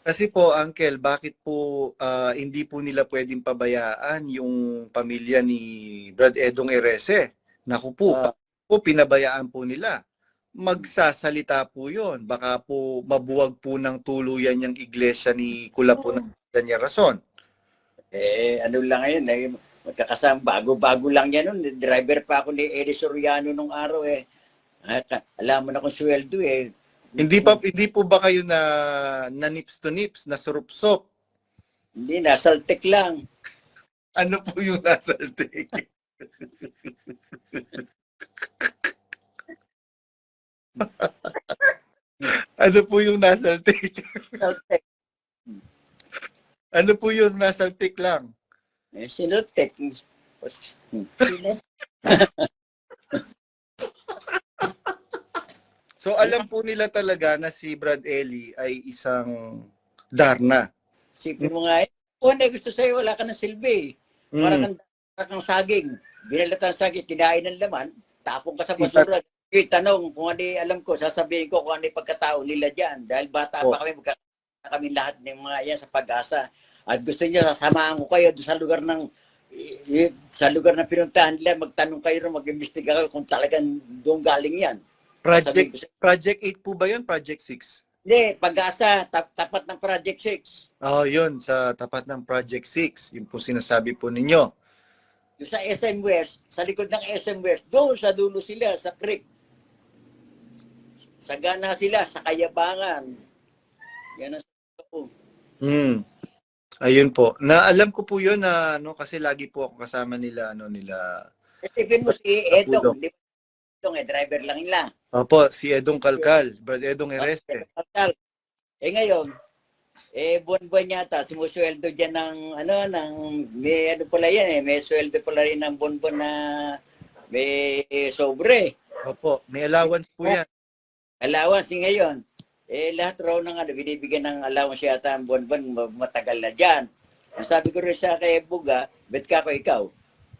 Kasi po, Uncle, bakit po hindi po nila pwedeng pabayaan yung pamilya ni Brad Edong Erese? Naku po, Ah, po pinabayaan po nila. Magsasalita po yon. Baka po mabuwag po ng tuluyan yung iglesia ni Kulapo ng Danya Rason. ano lang ngayon, magkakasama, bago-bago lang yan nun. Driver pa ako ni Eddie Soriano nung araw eh. Alam mo na kung sweldo eh. Hindi po ba kayo na nips to nips, na surup-sup? Hindi, nasaltik lang. Ano po yung nasa take? Ano po yung nasa take? Saltik. Ano po yung nasa take lang? Sinultik. So alam po nila talaga na si Brad Ellie ay isang Darna. Sipin mo nga eh. Kung ano gusto sa'yo, wala ka ng silbi. Mm. Para kang saging. Binalatan saging, kinain ng laman, tapong ka sa basura. Tanong kung ano alam ko, sasabihin ko kung ano pagkatao nila dyan. Dahil bata pa kami, magkakita kami lahat ng mga yan sa Pag-asa. At gusto niya, sasamahan ko kayo doon sa lugar na pinuntahan nila, magtanong kayo rin, mag-imbestiga kayo kung talagang doon galing yan. Project 8 po ba yun? Project 6? Hindi, Pag-asa, tapat ng Project 6. Oh, yun. Sa tapat ng Project 6. Yun po sinasabi po ninyo. Yung sa SM West, sa likod ng SM West, doon sa dulo sila, sa creek. Sagana sila, sa Kayabangan. Yan ang sabi ko. Ayun po. Alam ko po yun na kasi lagi po ako kasama nila nila. Isipin mo si Edong, di ba? Edong driver lang nila. Opo, si Edong Kalkal, Brad Edong Ereste. Ngayon, buwan-buwan yata, sumusweldo dyan may pala yan may sweldo pala rin ng buwan-buwan na may sobre. Opo, may allowance po yan. Allowance ngayon. Lahat raw ng binibigyan ng allowance yata ang buwan-buwan, matagal na dyan. Ang sabi ko rin sa kay Buga, bet ka ko ikaw?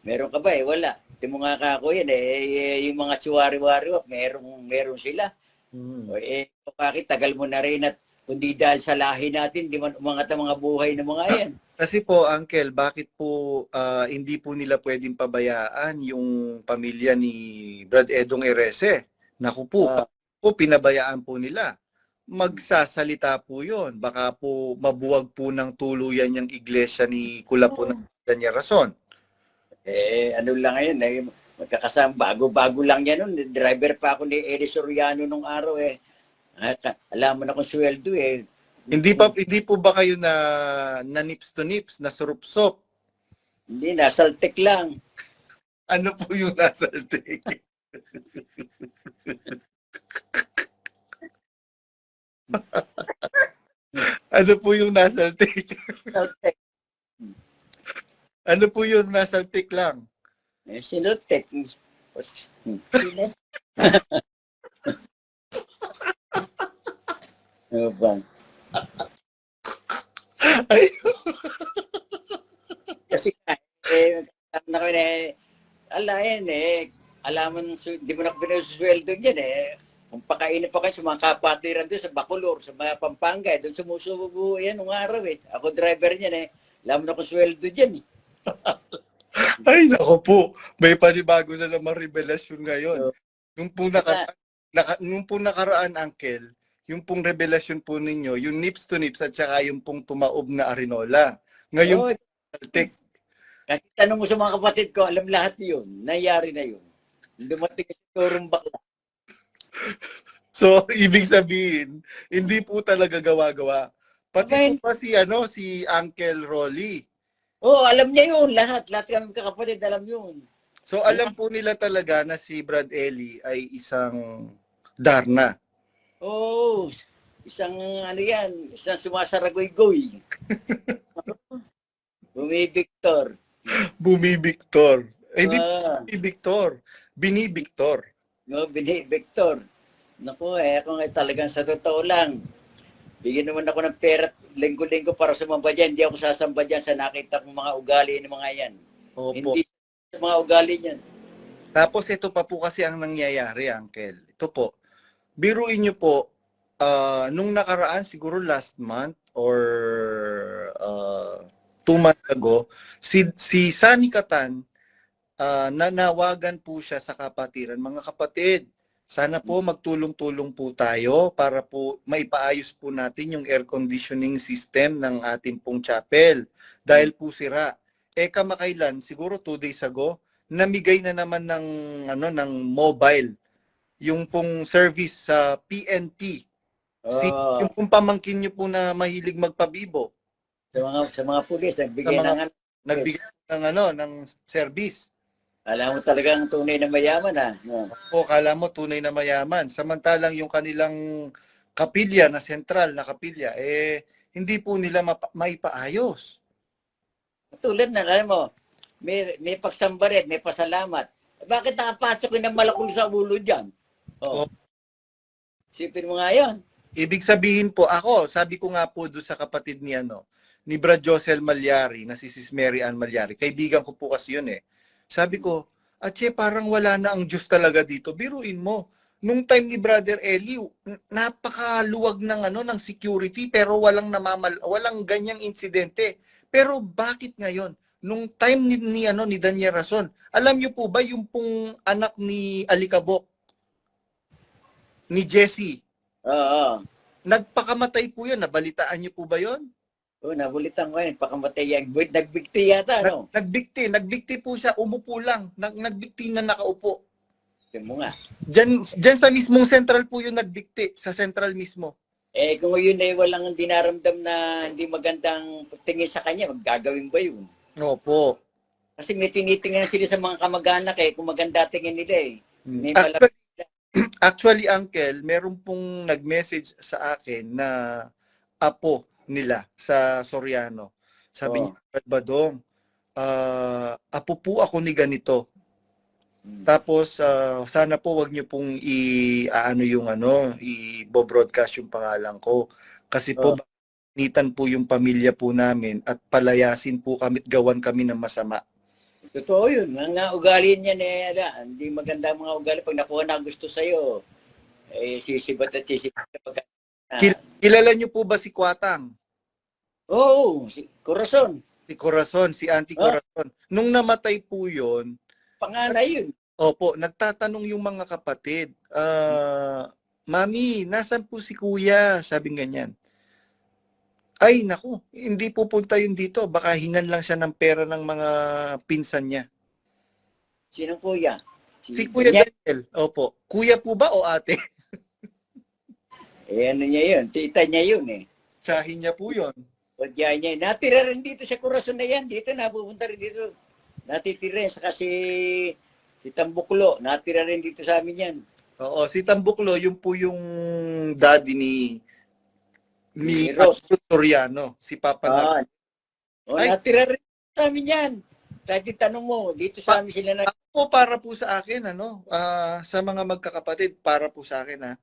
Meron ka ba wala. Ito mga kako yan yung mga tsuwari-wari, meron sila. Bakit tagal mo na rin at kundi dahil sa lahi natin, di man umangat ang mga buhay ng mga yan. Kasi po, Uncle, bakit po hindi po nila pwedeng pabayaan yung pamilya ni Brad Edong Erese? Naku po, pinabayaan po nila. Magsasalita po yon. Baka po mabuwag po ng tuluyan yung iglesia ni Kulapo ng Danya Rason. Ano lang ngayon, magkakasama, bago-bago lang yan nun. Driver pa ako ni Eddie Soriano nung araw eh. Alam mo na kung sweldo eh. Hindi po ba kayo na nips to nips, na surup-sup? Hindi, nasaltik lang. Ano po yung nasaltik? Ano po yung nasaltik? Saltik. Ano po yung nasaltik lang? Sinultik. Ano ba? Kasi na kami alaman, di mo na pinusweldo yan Kung pakainin pa kayo sa mga kapatiran doon sa Bacolor, sa mga Pampanga, doon sumusubo yan nung araw Ako driver niyan Alam mo na kung sweldo dyan Ay, nako po. May panibago na namang revelasyon ngayon. Nung pong nakaraan, Uncle, yung pong revelasyon po ninyo, yung nips to nips at saka yung pong tumaob na Arinola. Ngayon, kasi tanong mo sa mga kapatid ko, alam lahat yun. Nangyari na yun. Dumating si Turong Bakla. So, ibig sabihin, hindi po talaga gawa-gawa. Pati po pa si Uncle Rolly. Alam niya yun. Lahat kami kakapatid, alam yun. So, alam po nila talaga na si Brad Ellie ay isang Darna. Isang isang sumasaragoy-goy. Bumibiktor. Hindi Bumibiktor. Binibiktor. Binibiktor. Naku, ako talagang sa totoo lang. Bigyan naman ako ng pera linggo-linggo para sumamba dyan. Hindi ako sasamba dyan sa nakita kong mga ugali ng mga yan. Opo. Hindi sa mga ugali niyan. Tapos ito pa po kasi ang nangyayari, Uncle. Ito po. Biruin niyo po, nung nakaraan, siguro last month, or 2 months ago, si Sunny Catan, nanawagan po siya sa kapatiran. Mga kapatid, sana po magtulong-tulong po tayo para po maipaayos po natin yung air conditioning system ng ating pong chapel. Dahil po sira. Kamakailan, siguro 2 days ago, namigay na naman ng mobile yung pong service sa PNP. Yung pong pamangkin niyo po na mahilig magpabibo. Sa mga pulis, Nagbigay ng service. Alam mo talagang tunay na mayaman ha. O kala mo tunay na mayaman. Samantalang yung kanilang kapilya na sentral na kapilya, hindi po nila maipaayos. Tulad na, alam mo, may pagsambarit, may pasalamat. Bakit nakapasok yung malakul sa ulo dyan? Sipin mo nga yan. Ibig sabihin po, sabi ko nga po doon sa kapatid ni Brad Josel Malyari, na si Sis Mary Ann Malyari. Kaibigan ko po kasi yun Sabi ko, parang wala na ang Diyos talaga dito. Biruin mo. Nung time ni Brother Eli, napakaluwag ng security pero walang ganyang insidente. Pero bakit ngayon? Nung time ni Daniel Rason, alam niyo po ba yung pong anak ni Alikabok, ni Jesse? Nagpakamatay po yun. Nabalitaan niyo po ba yun? Nabulitan ko yun. Pakamatay yan. Nagbigti yata, no? Nagbigti po siya. Umupo lang. Nagbigti na nakaupo. Tingnan mo nga. Diyan sa mismong central po yung nagbigti. Sa central mismo. Kung yun walang dinaramdam na hindi magandang tingin sa kanya, maggagawin ba yun? Opo. Kasi may tinitingnan sila sa mga kamag-anak kung maganda tingin nila May Actually, Uncle, meron pong nag-message sa akin na apo nila sa Soriano. Sabi niya, Brad Badong, apo po ako ni ganito. Tapos sana po wag niyo pong i-broadcast yung pangalan ko kasi po nitan po yung pamilya po namin at palayasin po kami at gawan kami ng masama. Totoo yun. Mga ugali niyan hindi maganda mga ugali. Pag nakuha na gusto sa'yo, sisibat at sisibat. Kilala niyo po ba si Kwatang? Oo, si Corazon. Si Corazon, si Auntie Corazon. Nung namatay po yun, panganay yun. Opo, nagtatanong yung mga kapatid, Mami, nasan po si Kuya? Sabi ganyan. Ay, naku, hindi pupunta yun dito. Baka hingan lang siya ng pera ng mga pinsan niya. Sinong kuya? Si Kuya Daniel. Opo. Kuya po ba o ate? Ano niya yun? Tita niya yun Tsahin niya po yun. Wadya niya. Natira rin dito sa Corazon na yan. Dito, napupunta rin dito. Natitira rin. Saka si Tambuklo. Natira rin dito sa amin yan. Oo, si Tambuklo, yung po yung daddy ni Rose Soriano, si Papa na. Natira rin sa amin yan. Kahit tanong mo, dito sa amin sila na. Ako para po sa akin, sa mga magkakapatid, para po sa akin,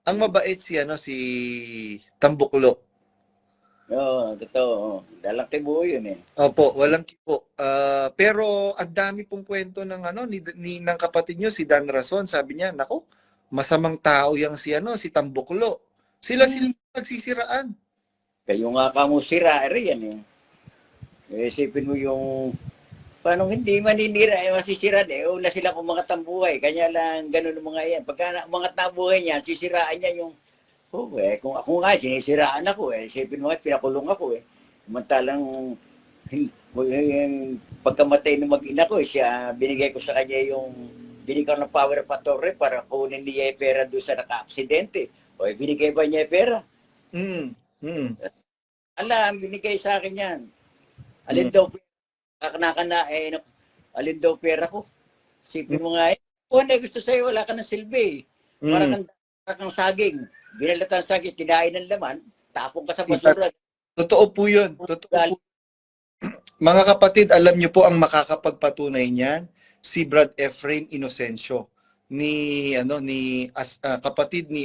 ang mabait si Tambuklo. Oo, totoo. Dalang tibuo yun Opo, walang kipo. Pero ang dami pong kwento ng ng kapatid niyo si Dan Rason, sabi niya, nako, masamang tao yang si Tambuklo. Sila nagsisiraan. Kayo nga kamo sira yan Isipin mo yung paano hindi maninira masisira una sila kung mga tambuhay. Kanya lang ganun ang mga yan. Pagka mga tambuhay niyan, sisiraan niya yung kung ako nga, sinisiraan ako Isipin mo pinakulong ako Samantalang pagkamatay ng mag-ina ko, siya, binigay ko sa kanya binigay ng power of attorney para kunin niya yung pera doon sa naka-aksidente. Binigay ba niya yung pera? Alam, binigay sa akin yan. Alin daw alin daw pera ko? Sipin mo nga kung gusto sa'yo, wala ka ng silbi. Para kang saging. Binalatan saging, kinain ng laman, tapong ka sa basura. Totoo po yun. Totoo po. Mga kapatid, alam niyo po ang makakapagpatunay niyan, si Brad Efrain Inocencio ni kapatid ni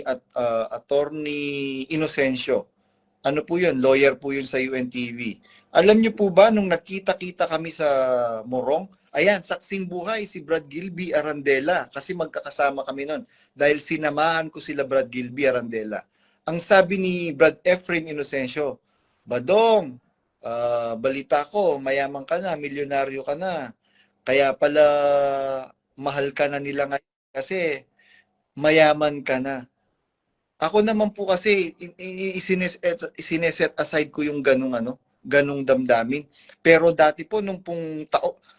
Attorney Inocencio. Ano po yun? Lawyer po yun sa UNTV. Alam niyo po ba nung nakita-kita kami sa Morong, saksing buhay si Brad Gilby Arandela kasi magkakasama kami nun dahil sinamahan ko sila Brad Gilby Arandela. Ang sabi ni Brad Efrain Inocencio, Badong, balita ko, mayaman ka na, milyonaryo ka na. Kaya pala mahal ka na nila ngayon kasi mayaman ka na. Ako naman po kasi isineset aside ko yung ganung damdamin. Pero dati po nung pong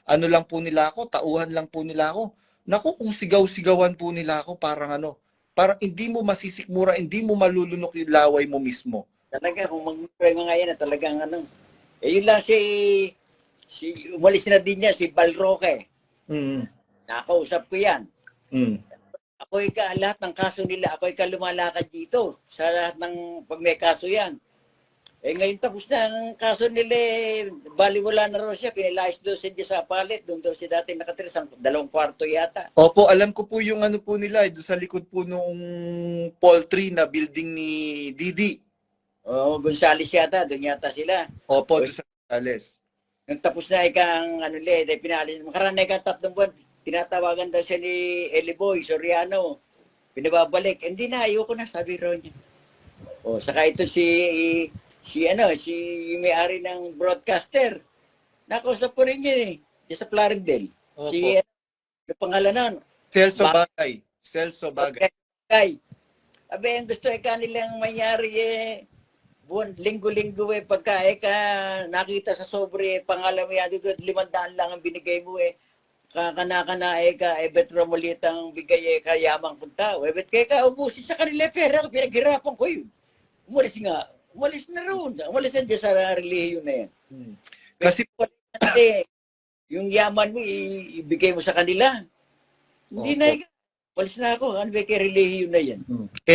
ano lang po nila ako, tauhan lang po nila ako. Naku, kung sigaw-sigawan po nila ako, parang hindi mo masisikmura, hindi mo malulunok yung laway mo mismo. Talaga, kung mag-try mga yan, talagang yun lang umalis na din niya, si Balroque. Mm. Nakausap ko yan. Mm. Lahat ng kaso nila, ako lumalakad dito sa lahat ng pag may kaso yan. Ngayon tapos na ang kaso nila, baliwala na raw siya, pinilayas doon siya sa palit, doon daw siya dati nakatira sa 2 kwarto yata. Opo, alam ko po yung ano po nila, doon sa likod po nung poultry na building ni Didi. Oo, Gonzales yata, doon yata sila. Opo, doon sa Gonzales. Nung tapos na pinalis, makaraan na 3 buwan, tinatawagan daw siya ni Eliboy Soriano. Pinababalik. Hindi na, ayoko na, sabi raw niya. O, saka ito si may-ari ng broadcaster. Nakausap ko rin yun Diyan sa Plaridel. Opo. Yung pangalan nun. Celso Bagay. Celso Bagay. Okay. Abe, ang gusto nilang mangyari linggo-linggo pagka nakita sa sobre, pangalan mo yan dito, 500 lang ang binigay mo kakana-kana betro mo liit ang bigay kayamang punta. Bet kaya ubusin sa kanila pera, pinaghirapan ko yun. Umalis na roon. Umalis na dyan sa relihiyon na yan. Kasi yung yaman mo, ibigay mo sa kanila. Hindi na umalis na ako. Ano ba kay relihiyon na yan?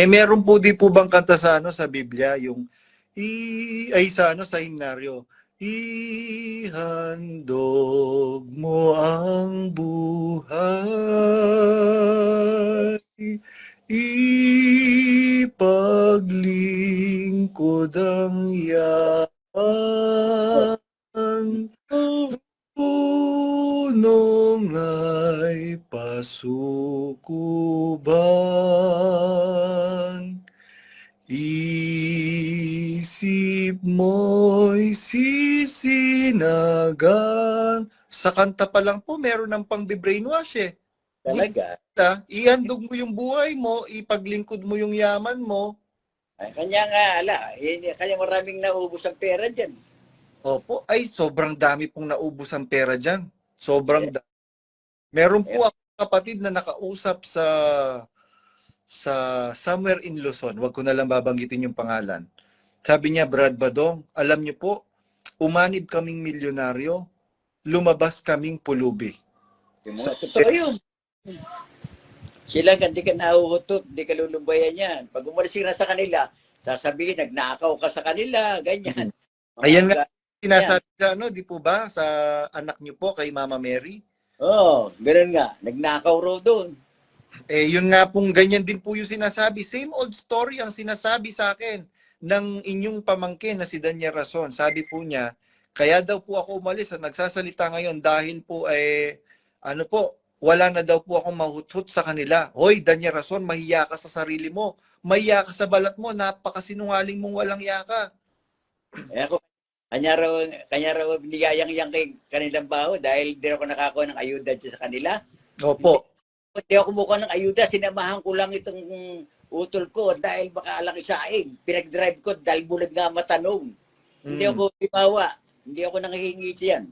meron po di po bang kanta sa sa Biblia, yung sa himnaryo, ihandog mo ang buhay, ipaglingkod ang yaman, punong ay pasukuban, isip mo'y sisinagan. Sa kanta pa lang po, meron ng pang-brainwash Talaga. Ihandog mo yung buhay mo, ipaglingkod mo yung yaman mo. Kanya nga, kanya maraming naubos ang pera dyan. Opo, sobrang dami pong naubos ang pera dyan. Sobrang dami. Meron po ako kapatid na nakausap sa somewhere in Luzon. Wag ko na lang babanggitin yung pangalan. Sabi niya, Brad Badong, alam niyo po, umanib kaming milyonaryo, lumabas kaming pulubi. Yung mga totoo yun. Sila hindi ka nahuhutot, hindi ka lulubayan yan. Pag umalis ka na sa kanila, sasabihin, nagnakaw ka sa kanila, ganyan. Ayan nga, sinasabi ka, di po ba, sa anak niyo po, kay Mama Mary? Oo, ganoon nga. Nagnakaw raw doon. Yun nga pong ganyan din po yung sinasabi. Same old story ang sinasabi sa akin ng inyong pamangkin na si Danya Rason. Sabi po niya, kaya daw po ako umalis at nagsasalita ngayon dahil po wala na daw po akong mahuthut sa kanila. Hoy, Danya Rason, mahiya ka sa sarili mo. Mahiya ka sa balat mo. Napakasinungaling mong walang yaka. Ako, kanya raw niyayang-yang kay kanilang baho dahil di ako nakakuha ng ayuda sa kanila. Opo. Hindi ako kumukuha ng ayuda, sinamahan ko lang itong utol ko dahil baka alang isaing. Pinag-drive ko dahil bulag nga matanong. Hindi ako limawa. Hindi ako nanghihingi siyan.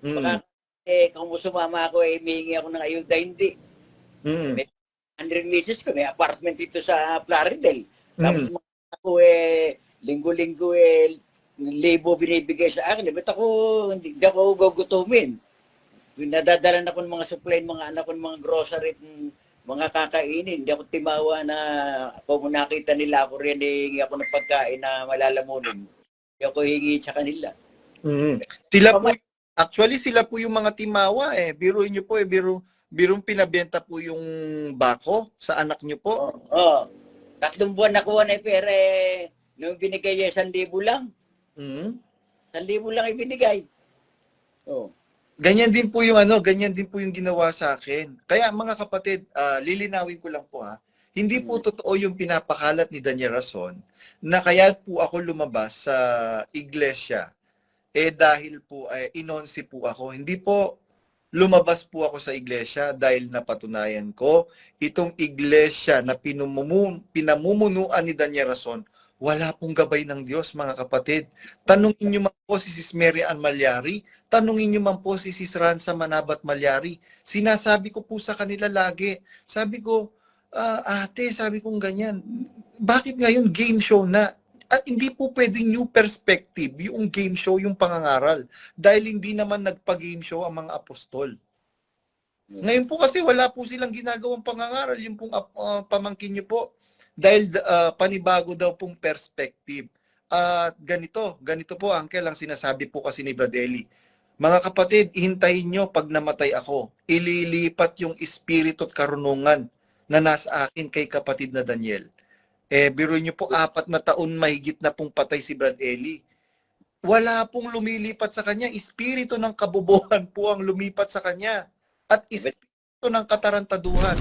Baka kung sumama ako, mihingi ako ng ayuda, hindi. May 100 misis ko, may apartment dito sa Plaridel. Tapos ako linggo-linggo 1,000 binibigay sa akin. Ba't hindi ako gugutumin? Nadadalan ako ng mga supply, mga anak ko ng mga grocery, mga kakainin. Hindi ako timawa na kung nakita nila ako rin, hingi ako ng pagkain na malalamunin. Hindi ako hingi sa kanila. Sila po yung mga timawa Biruin niyo po birong pinabenta po yung bako sa anak niyo po. Oo. 3 buwan nakuha na pera nung binigay 1,000 lang. 1,000 lang ibinigay. Oh. Ganyan din po yung ginawa sa akin. Kaya mga kapatid, lilinawin ko lang po Hindi po totoo yung pinapakalat ni Daniel Rason na kaya po ako lumabas sa iglesia dahil po inonsi po ako. Hindi po lumabas po ako sa iglesia dahil napatunayan ko itong iglesia na pinamumunuan ni Daniel Rason, wala pong gabay ng Diyos, mga kapatid. Tanungin niyo man po si Sis Mary Ann Malyari, tanungin niyo man po si Sis Ranza Manabat Malyari. Sinasabi ko po sa kanila lagi, sabi ko, ate, sabi kong ganyan, bakit ngayon game show na? At hindi po pwedeng new perspective, yung game show, yung pangangaral. Dahil hindi naman nagpa-game show ang mga apostol. Ngayon po kasi wala po silang ginagawang pangangaral, yung pong pamangkin nyo po. Dahil panibago daw pong perspective. At ganito po, Uncle, ang sinasabi po kasi ni Brad Eli. Mga kapatid, hintayin nyo pag namatay ako. Ililipat yung espiritu at karunungan na nasa akin kay kapatid na Daniel. Biro nyo po, 4 na taon mahigit na pong patay si Brad Eli. Wala pong lumilipat sa kanya. Espiritu ng kabobohan po ang lumipat sa kanya. At espiritu ng katarantaduhan.